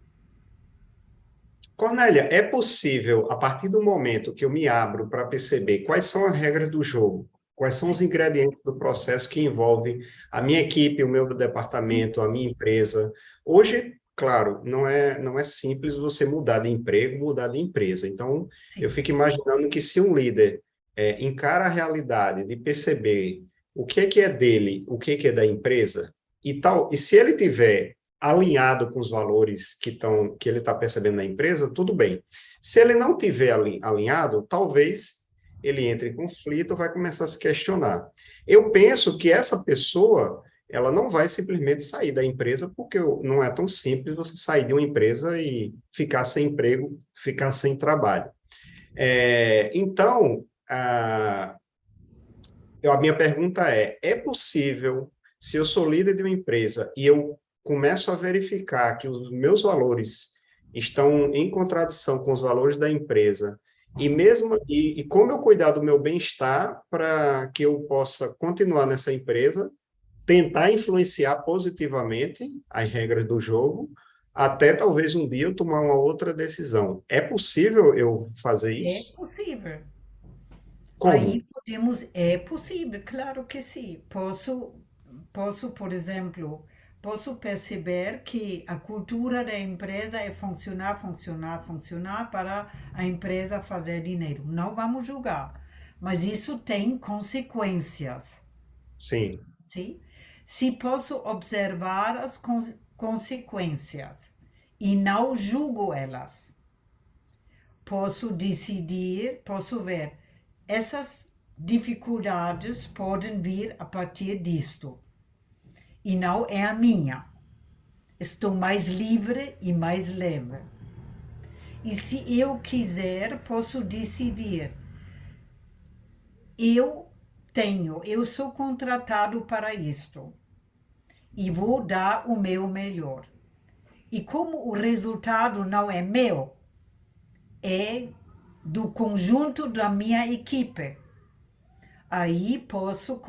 Cornélia, é possível, a partir do momento que eu me abro para perceber quais são as regras do jogo, quais são os Sim, ingredientes do processo que envolve a minha equipe, o meu sim, departamento, a minha empresa. Hoje, claro, não é simples você mudar de emprego, mudar de empresa. Então, eu sim. fico imaginando que se um líder encara a realidade de perceber o que é dele, o que é da empresa, e tal, e se ele tiver alinhado com os valores que ele está percebendo na empresa, tudo bem. Se ele não tiver alinhado, talvez ele entre em conflito, vai começar a se questionar. Eu penso que essa pessoa, ela não vai simplesmente sair da empresa, porque não é tão simples você sair de uma empresa e ficar sem emprego, ficar sem trabalho. Então, a minha pergunta é possível, se eu sou líder de uma empresa e eu começo a verificar que os meus valores estão em contradição com os valores da empresa, e como eu cuidar do meu bem-estar para que eu possa continuar nessa empresa, tentar influenciar positivamente as regras do jogo, até talvez um dia eu tomar uma outra decisão. É possível eu fazer É isso? possível. Como? É possível, claro que sim. Por exemplo, posso perceber que a cultura da empresa é funcionar, funcionar, funcionar para a empresa fazer dinheiro. Não vamos julgar, mas isso tem consequências, Sim. sim? Se posso observar as consequências e não julgo elas, posso decidir, posso ver, essas dificuldades podem vir a partir disto. E não é a minha. Estou mais livre e mais leve. E se eu quiser, posso decidir. Eu sou contratado para isto e vou dar o meu melhor. E como o resultado não é meu, é do conjunto da minha equipe. Aí posso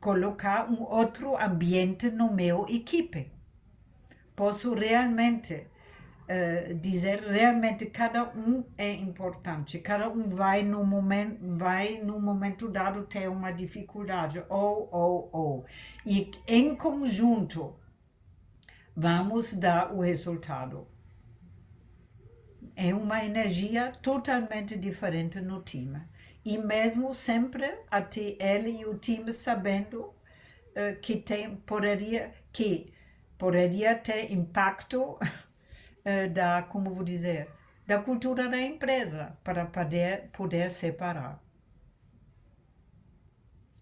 colocar um outro ambiente no meu equipe. Posso realmente dizer realmente cada um é importante, cada um vai no momento dado ter uma dificuldade ou e em conjunto vamos dar o resultado. É uma energia totalmente diferente no time. E mesmo sempre até ele e o time sabendo que poderia ter impacto como vou dizer, da cultura da empresa para poder separar.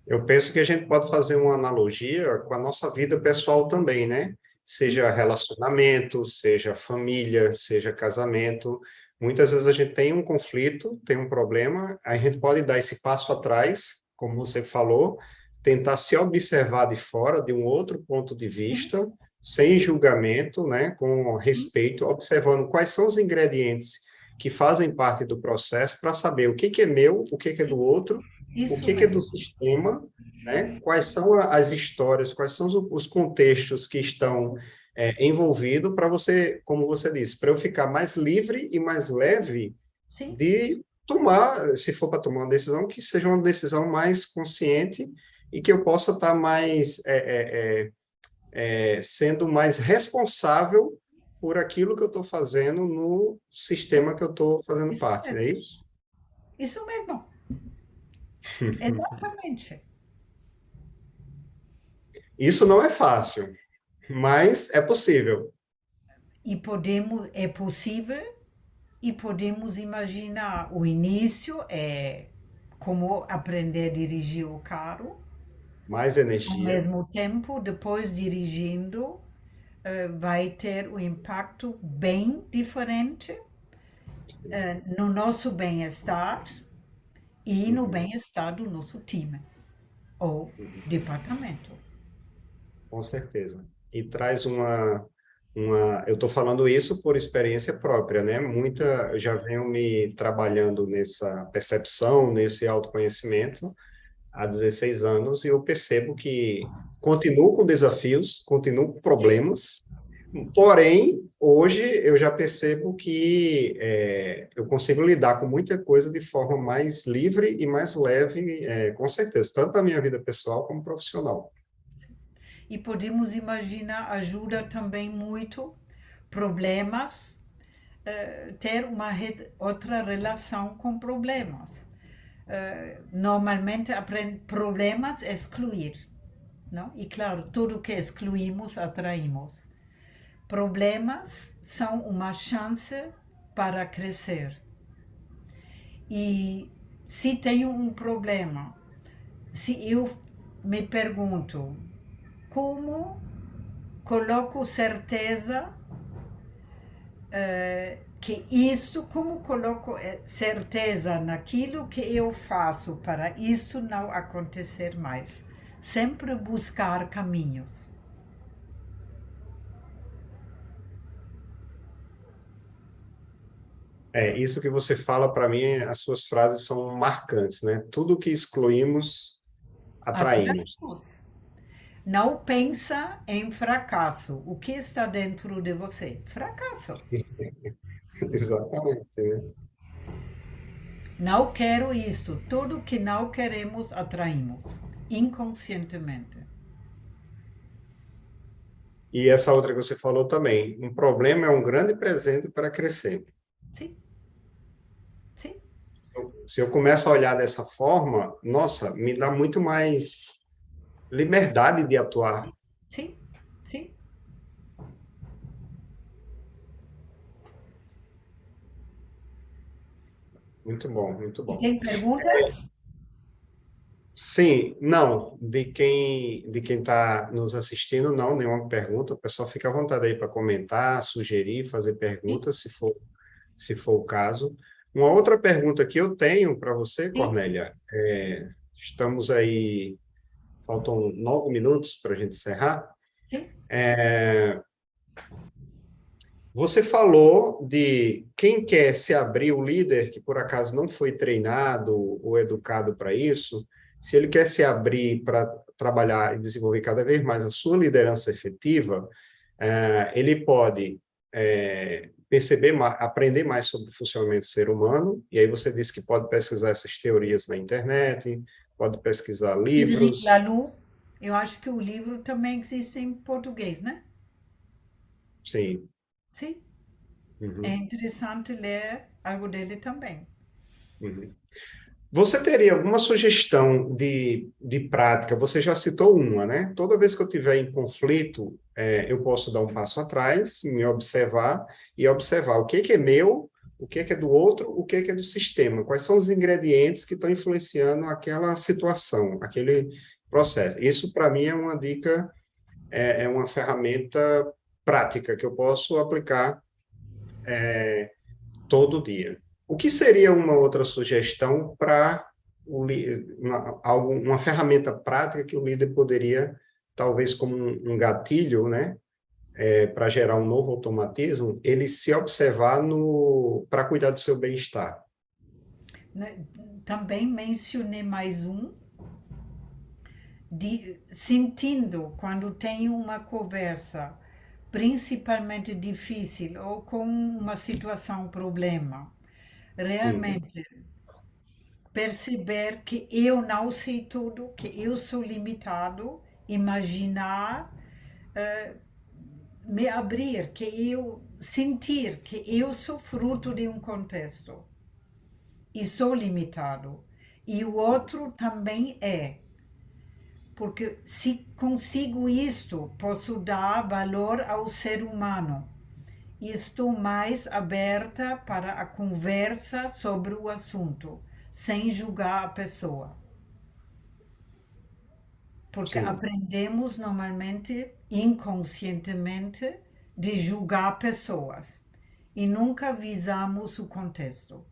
Eu penso que a gente pode fazer uma analogia com a nossa vida pessoal também, né? Sim, Seja relacionamento, seja família, seja casamento. Muitas vezes a gente tem um conflito, tem um problema, a gente pode dar esse passo atrás, como você falou, tentar se observar de fora, de um outro ponto de sim, vista, sem julgamento, né? Com sim, respeito, observando quais são os ingredientes que fazem parte do processo para saber o que que é meu, o que que é do sim, outro, o isso que é do mesmo. sistema, né? Quais são as histórias, quais são os contextos que estão envolvidos para você, como você disse, para eu ficar mais livre e mais leve Sim, de tomar, se for para tomar uma decisão, que seja uma decisão mais consciente e que eu possa estar mais sendo mais responsável por aquilo que eu estou fazendo no sistema que eu estou fazendo isso parte, não mesmo. é isso? Isso mesmo. Exatamente. Isso não é fácil, mas é possível. É possível e podemos imaginar o início é como aprender a dirigir o carro. Mais Ao energia. mesmo tempo, depois dirigindo, vai ter um impacto bem diferente no nosso bem-estar e no Uhum, bem-estar do nosso time ou uhum, departamento. com certeza. E traz eu estou falando isso por experiência própria, né? Eu já venho me trabalhando nessa percepção, nesse autoconhecimento há 16 anos e eu percebo que continuo com desafios, continuo com Sim, problemas, porém, hoje eu já percebo que eu consigo lidar com muita coisa de forma mais livre e mais leve, com certeza, tanto na minha vida pessoal como profissional. e podemos imaginar ajuda também muito problemas, ter uma outra relação com problemas. Normalmente problemas é excluir, não? E claro, tudo que excluímos atraímos. Problemas são uma chance para crescer. E se tenho um problema, se eu me pergunto, como coloco certeza que isso, como coloco certeza naquilo que eu faço para isso não acontecer mais? Sempre buscar caminhos. Isso que você fala, para mim, as suas frases são marcantes, né? Tudo que excluímos, atraímos. Atraímos. Não pensa em fracasso. O que está dentro de você? Fracasso. Exatamente, né? Não quero isso. Tudo que não queremos, atraímos. Inconscientemente. E essa outra que você falou também, um problema é um grande presente para crescer. Sim, sim, Se eu começo a olhar dessa forma, nossa, me dá muito mais liberdade de atuar. sim, sim. Muito bom, muito E bom. tem perguntas? Sim, não, de quem está nos assistindo, não, nenhuma pergunta. O pessoal fica à vontade aí para comentar, sugerir, fazer Sim, perguntas, se for o caso. Uma outra pergunta que eu tenho para você, sim, Cornélia, estamos aí, faltam 9 minutos para a gente encerrar. sim. Você falou de quem quer se abrir, o líder que por acaso não foi treinado ou educado para isso, se ele quer se abrir para trabalhar e desenvolver cada vez mais a sua liderança efetiva, ele pode perceber, aprender mais sobre o funcionamento do ser humano, e aí você disse que pode pesquisar essas teorias na internet, pode pesquisar Sylvie livros, Laloux. Eu acho que o livro também existe em português, né? sim. Sim. É Uhum, interessante ler algo dele também. uhum. Você teria alguma sugestão de prática? Você já citou uma, né? Toda vez que eu tiver em conflito, eu posso dar um passo atrás, me observar e observar o que é meu, o que é do outro, o que é do sistema, quais são os ingredientes que estão influenciando aquela situação, aquele processo. Isso, para mim, é uma dica, é uma ferramenta prática que eu posso aplicar todo dia. O que seria uma outra sugestão para uma ferramenta prática que o líder poderia, talvez como um gatilho, né, para gerar um novo automatismo, ele se observar para cuidar do seu bem-estar? Né? Também mencionei mais um, sentindo quando tenho uma conversa principalmente difícil ou com uma situação, problema, Uhum. realmente perceber que eu não sei tudo, que eu sou limitado, imaginar, eh, me abrir, que eu sentir que eu sou fruto de um contexto e sou limitado. E o outro também é. Porque se consigo isto, posso dar valor ao ser humano. E estou mais aberta para a conversa sobre o assunto, sem julgar a pessoa. Porque Sim. aprendemos normalmente, inconscientemente, de julgar pessoas e nunca visamos o contexto.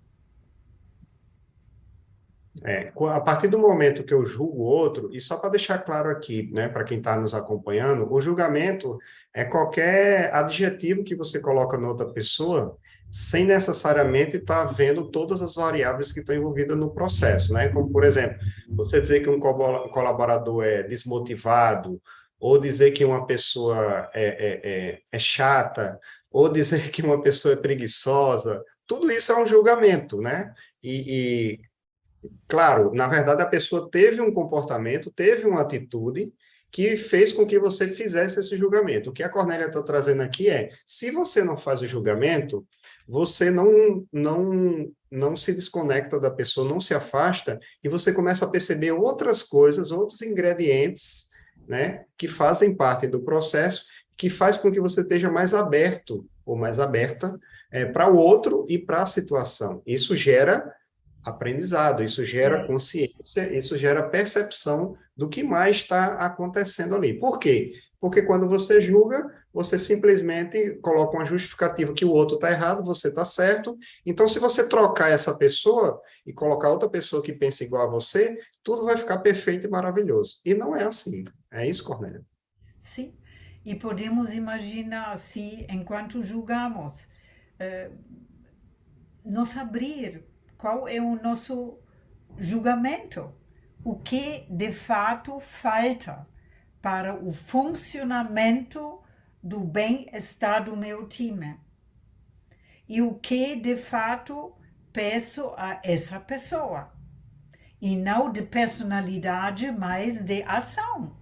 A partir do momento que eu julgo o outro, e só para deixar claro aqui, né, para quem está nos acompanhando, o julgamento é qualquer adjetivo que você coloca na outra pessoa, sem necessariamente estar vendo todas as variáveis que estão envolvidas no processo, né? Como, por exemplo, você dizer que um colaborador é desmotivado, ou dizer que uma pessoa é chata, ou dizer que uma pessoa é preguiçosa, tudo isso é um julgamento, né? Claro, na verdade, a pessoa teve um comportamento, teve uma atitude que fez com que você fizesse esse julgamento. O que a Cornélia está trazendo aqui é, se você não faz o julgamento, você não se desconecta da pessoa, não se afasta, e você começa a perceber outras coisas, outros ingredientes, né, que fazem parte do processo, que faz com que você esteja mais aberto ou mais aberta para o outro e para a situação. Isso gera aprendizado, isso gera É, consciência, isso gera percepção do que mais está acontecendo ali. Por quê? Porque quando você julga, você simplesmente coloca uma justificativa que o outro está errado, você está certo. Então, se você trocar essa pessoa e colocar outra pessoa que pensa igual a você, tudo vai ficar perfeito e maravilhoso. E não é assim. É isso, Cornélia? sim. E podemos imaginar se, enquanto julgamos, eh, nos abrir qual é o nosso julgamento, o que de fato falta para o funcionamento do bem-estar do meu time e o que de fato peço a essa pessoa. E não de personalidade, mas de ação.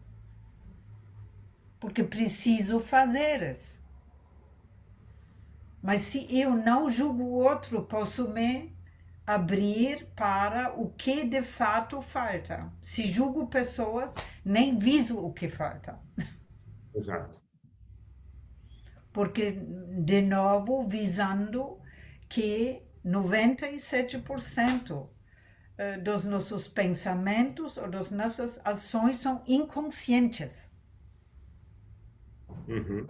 Porque preciso fazer isso. Mas se eu não julgo o outro, posso me abrir para o que de fato falta. Se julgo pessoas, nem viso o que falta. Exato. Porque, de novo, visando que 97% dos nossos pensamentos ou das nossas ações são inconscientes. Uhum.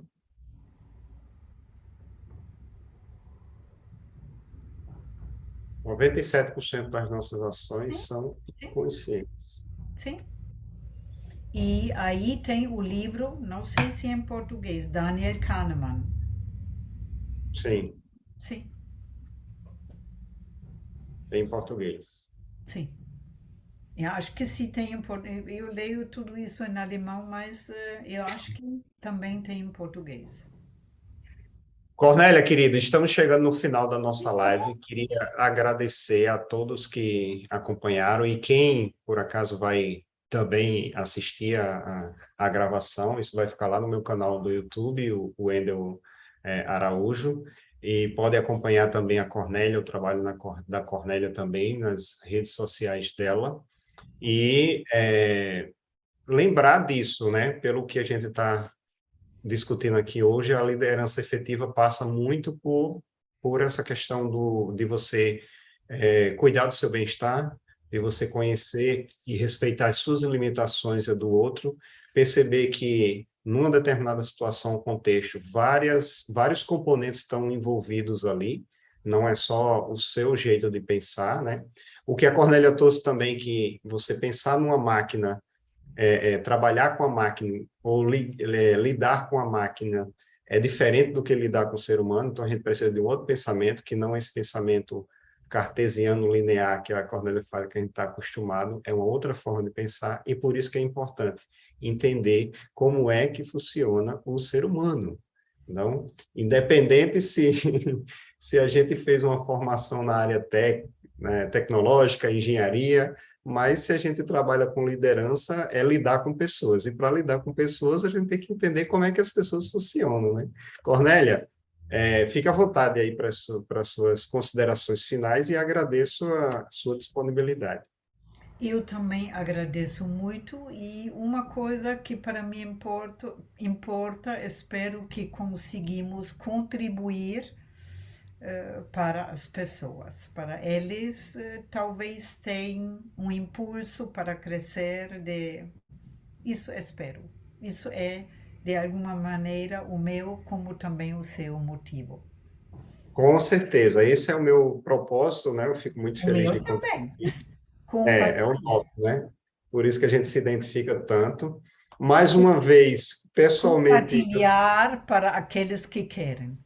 97% das nossas ações Sim, são sim, inconscientes. sim. E aí tem o livro, não sei se é em português, Daniel Kahneman. Sim, Sim, em português. sim. Eu acho que sim tem em português. Eu leio tudo isso em alemão, mas eu acho que também tem em português. Cornélia, querida, estamos chegando no final da nossa live. Queria agradecer a todos que acompanharam e quem, por acaso, vai também assistir a gravação. Isso vai ficar lá no meu canal do YouTube, o Wendel Araújo. E pode acompanhar também a Cornélia, o trabalho da Cornélia também nas redes sociais dela. E lembrar disso, né? Pelo que a gente está discutindo aqui hoje, a liderança efetiva passa muito por essa questão de você cuidar do seu bem-estar, de você conhecer e respeitar as suas limitações e a do outro, perceber que numa determinada situação, contexto, vários componentes estão envolvidos ali, não é só o seu jeito de pensar, né? O que a Cornélia trouxe também, que você pensar numa máquina trabalhar com a máquina ou lidar com a máquina é diferente do que lidar com o ser humano, então a gente precisa de um outro pensamento, que não é esse pensamento cartesiano linear que a Cornélia fala que a gente está acostumado, é uma outra forma de pensar, e por isso que é importante entender como é que funciona o ser humano. Então, independente se, se a gente fez uma formação na área tecnológica, engenharia, mas se a gente trabalha com liderança, é lidar com pessoas. E para lidar com pessoas, a gente tem que entender como é que as pessoas funcionam, né? Cornélia, fica à vontade aí para as suas considerações finais e agradeço a sua disponibilidade. Eu também agradeço muito e uma coisa que para mim importa, espero que conseguimos contribuir para as pessoas, para eles talvez tenham um impulso para crescer isso espero. Isso é de alguma maneira o meu como também o seu motivo. Com certeza, esse é o meu propósito, né? Eu fico muito O feliz meu de também. contribuir. É o Compartilhar. nosso, né? Por isso que a gente se identifica tanto. Mais uma vez, pessoalmente, Compartilhar para aqueles que querem.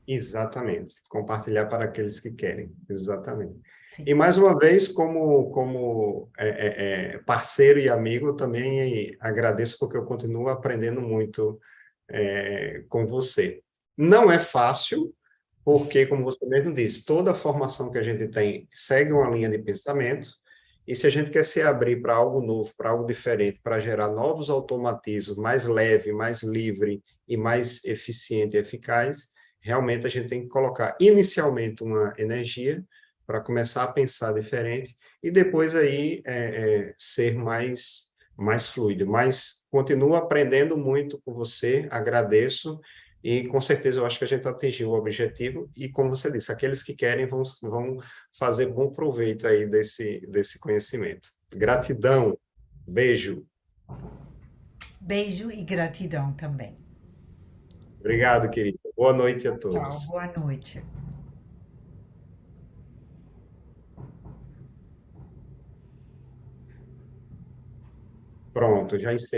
exatamente. Compartilhar para aqueles que querem. Exatamente. Sim. E mais uma vez, como parceiro e amigo, eu também agradeço porque eu continuo aprendendo muito com você. Não é fácil, porque, como você mesmo disse, toda a formação que a gente tem segue uma linha de pensamento, e se a gente quer se abrir para algo novo, para algo diferente, para gerar novos automatismos, mais leve, mais livre e mais eficiente e eficaz, realmente a gente tem que colocar inicialmente uma energia para começar a pensar diferente e depois aí ser mais fluido. Mas continuo aprendendo muito com você, agradeço e com certeza eu acho que a gente atingiu o objetivo, e como você disse, aqueles que querem vão fazer bom proveito aí desse conhecimento. Gratidão, beijo. Beijo e gratidão também. Obrigado, querido. Boa noite a Tchau, todos. boa noite. Pronto, já encerrei.